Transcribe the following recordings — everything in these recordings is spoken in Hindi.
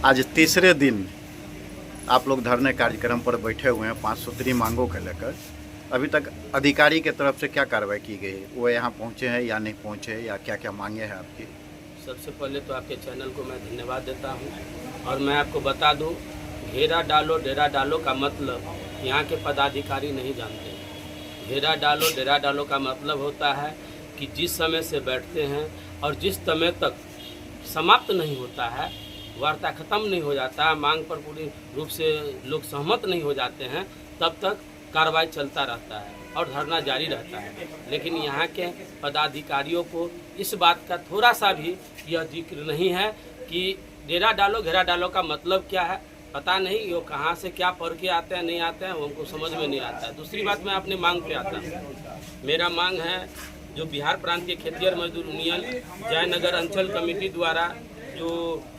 आज तीसरे दिन आप लोग धरने कार्यक्रम पर बैठे हुए हैं 5 सूत्री मांगों को लेकर। अभी तक अधिकारी के तरफ से क्या कार्रवाई की गई, वो यहाँ पहुँचे हैं या नहीं पहुँचे, या क्या क्या मांगे हैं आपकी? सबसे पहले तो आपके चैनल को मैं धन्यवाद देता हूँ और मैं आपको बता दूँ, घेरा डालो डेरा डालो का मतलब यहाँ के पदाधिकारी नहीं जानते। घेरा डालो डेरा डालो का मतलब होता है कि जिस समय से बैठते हैं और जिस समय तक समाप्त नहीं होता है, वार्ता खत्म नहीं हो जाता, मांग पर पूरी रूप से लोग सहमत नहीं हो जाते हैं, तब तक कार्रवाई चलता रहता है और धरना जारी रहता है। लेकिन यहाँ के पदाधिकारियों को इस बात का थोड़ा सा भी यह जिक्र नहीं है कि डेरा डालो घेरा डालो का मतलब क्या है। पता नहीं वो कहाँ से क्या पढ़ के आते हैं नहीं आते हैं, वो हमको समझ में नहीं आता है। दूसरी बात, मैं अपनी मांग पे आता हूँ। मेरा मांग है जो बिहार प्रांत के खेतिहर मजदूर यूनियन जयनगर अंचल कमेटी द्वारा जो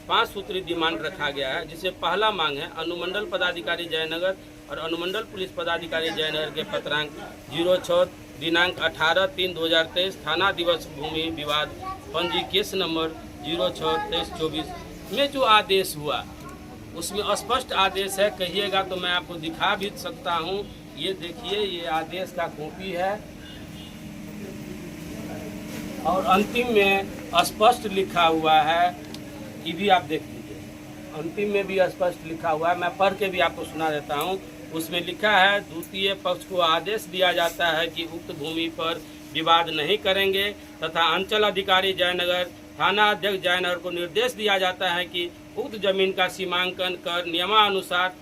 5 सूत्री डिमांड रखा गया है, जिसे पहला मांग है अनुमंडल पदाधिकारी जयनगर और अनुमंडल पुलिस पदाधिकारी जयनगर के पत्रांक 06 दिनांक 18/3/2023 थाना दिवस भूमि विवाद पंजी केस नंबर 06-23-24 में जो आदेश हुआ उसमें स्पष्ट आदेश है। कहिएगा तो मैं आपको दिखा भी सकता हूँ। ये देखिए, ये आदेश का कॉपी है और अंतिम में स्पष्ट लिखा हुआ है, ये भी आप देख लीजिए। अंतिम में भी स्पष्ट लिखा हुआ है, मैं पढ़ के भी आपको सुना देता हूँ। उसमें लिखा है, द्वितीय पक्ष को आदेश दिया जाता है कि उक्त भूमि पर विवाद नहीं करेंगे तथा अंचल अधिकारी जयनगर थाना अध्यक्ष जयनगर को निर्देश दिया जाता है कि उक्त जमीन का सीमांकन कर नियमानुसार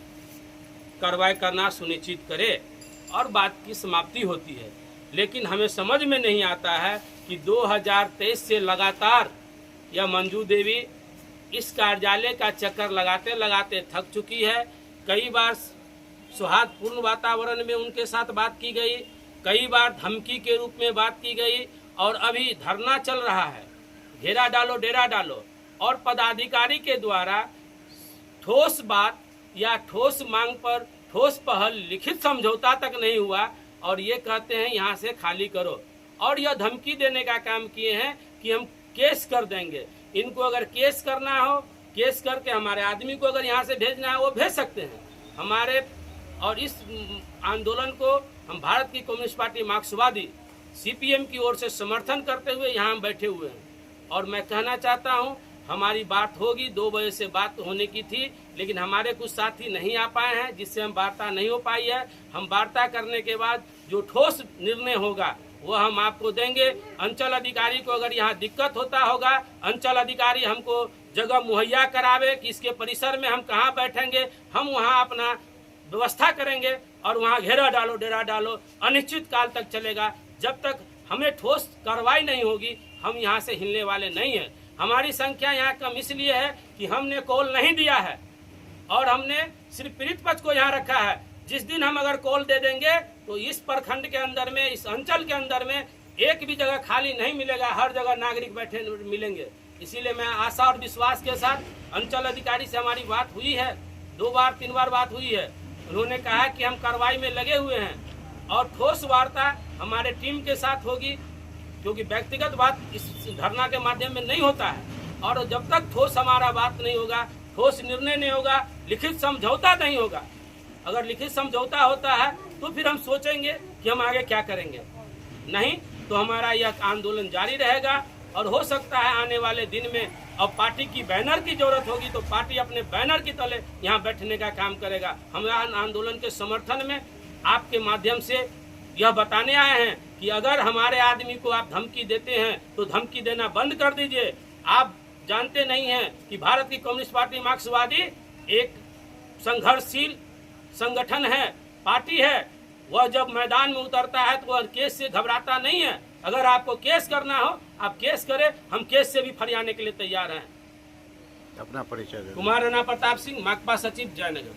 कार्रवाई करना सुनिश्चित करे और बात की समाप्ति होती है। लेकिन हमें समझ में नहीं आता है कि 2023 से लगातार यह मंजू देवी इस कार्यालय का चक्कर लगाते लगाते थक चुकी है। कई बार सौहार्दपूर्ण वातावरण में उनके साथ बात की गई, कई बार धमकी के रूप में बात की गई और अभी धरना चल रहा है, घेरा डालो डेरा डालो, और पदाधिकारी के द्वारा ठोस बात या ठोस मांग पर ठोस पहल लिखित समझौता तक नहीं हुआ और ये कहते हैं यहाँ से खाली करो, और यह धमकी देने का काम किए हैं कि हम केस कर देंगे। इनको अगर केस करना हो, केस करके हमारे आदमी को अगर यहाँ से भेजना है वो भेज सकते हैं हमारे। और इस आंदोलन को हम भारत की कम्युनिस्ट पार्टी मार्क्सवादी CPM की ओर से समर्थन करते हुए यहाँ हम बैठे हुए हैं। और मैं कहना चाहता हूँ, हमारी बात होगी, 2 बजे से बात होने की थी, लेकिन हमारे कुछ साथी नहीं आ पाए हैं, जिससे हम वार्ता नहीं हो पाई है। हम वार्ता करने के बाद जो ठोस निर्णय होगा वो हम आपको देंगे। अंचल अधिकारी को अगर यहाँ दिक्कत होता होगा, अंचल अधिकारी हमको जगह मुहैया करावे कि इसके परिसर में हम कहाँ बैठेंगे, हम वहाँ अपना व्यवस्था करेंगे और वहाँ घेरा डालो डेरा डालो अनिश्चित काल तक चलेगा। जब तक हमें ठोस कार्रवाई नहीं होगी, हम यहाँ से हिलने वाले नहीं हैं। हमारी संख्या यहाँ कम इसलिए है कि हमने कॉल नहीं दिया है और हमने सिर्फ पीड़ित पक्ष को यहाँ रखा है। जिस दिन हम अगर कॉल दे देंगे तो इस प्रखंड के अंदर में, इस अंचल के अंदर में एक भी जगह खाली नहीं मिलेगा, हर जगह नागरिक बैठे मिलेंगे। इसीलिए मैं आशा और विश्वास के साथ, अंचल अधिकारी से हमारी बात हुई है, 2 बार 3 बार बात हुई है। उन्होंने कहा कि हम कार्रवाई में लगे हुए हैं और ठोस वार्ता हमारे टीम के साथ होगी, क्योंकि व्यक्तिगत बात इस धरना के माध्यम में नहीं होता है। और जब तक ठोस हमारा बात नहीं होगा, ठोस निर्णय नहीं होगा, लिखित समझौता नहीं होगा, अगर लिखित समझौता होता है तो फिर हम सोचेंगे कि हम आगे क्या करेंगे। नहीं तो हमारा यह आंदोलन जारी रहेगा और हो सकता है आने वाले दिन में अब पार्टी की बैनर की जरूरत होगी तो पार्टी अपने बैनर की तले यहाँ बैठने का काम करेगा। हम आंदोलन के समर्थन में आपके माध्यम से यह बताने आए हैं कि अगर हमारे आदमी को आप धमकी देते हैं तो धमकी देना बंद कर दीजिए। आप जानते नहीं हैं कि भारत की कम्युनिस्ट पार्टी मार्क्सवादी एक संघर्षशील संगठन है, पार्टी है। वह जब मैदान में उतरता है तो वह केस से घबराता नहीं है। अगर आपको केस करना हो आप केस करें, हम केस से भी फरियाने के लिए तैयार हैं। अपना परिचय। कुमार राणा प्रताप सिंह, माकपा सचिव, जयनगर।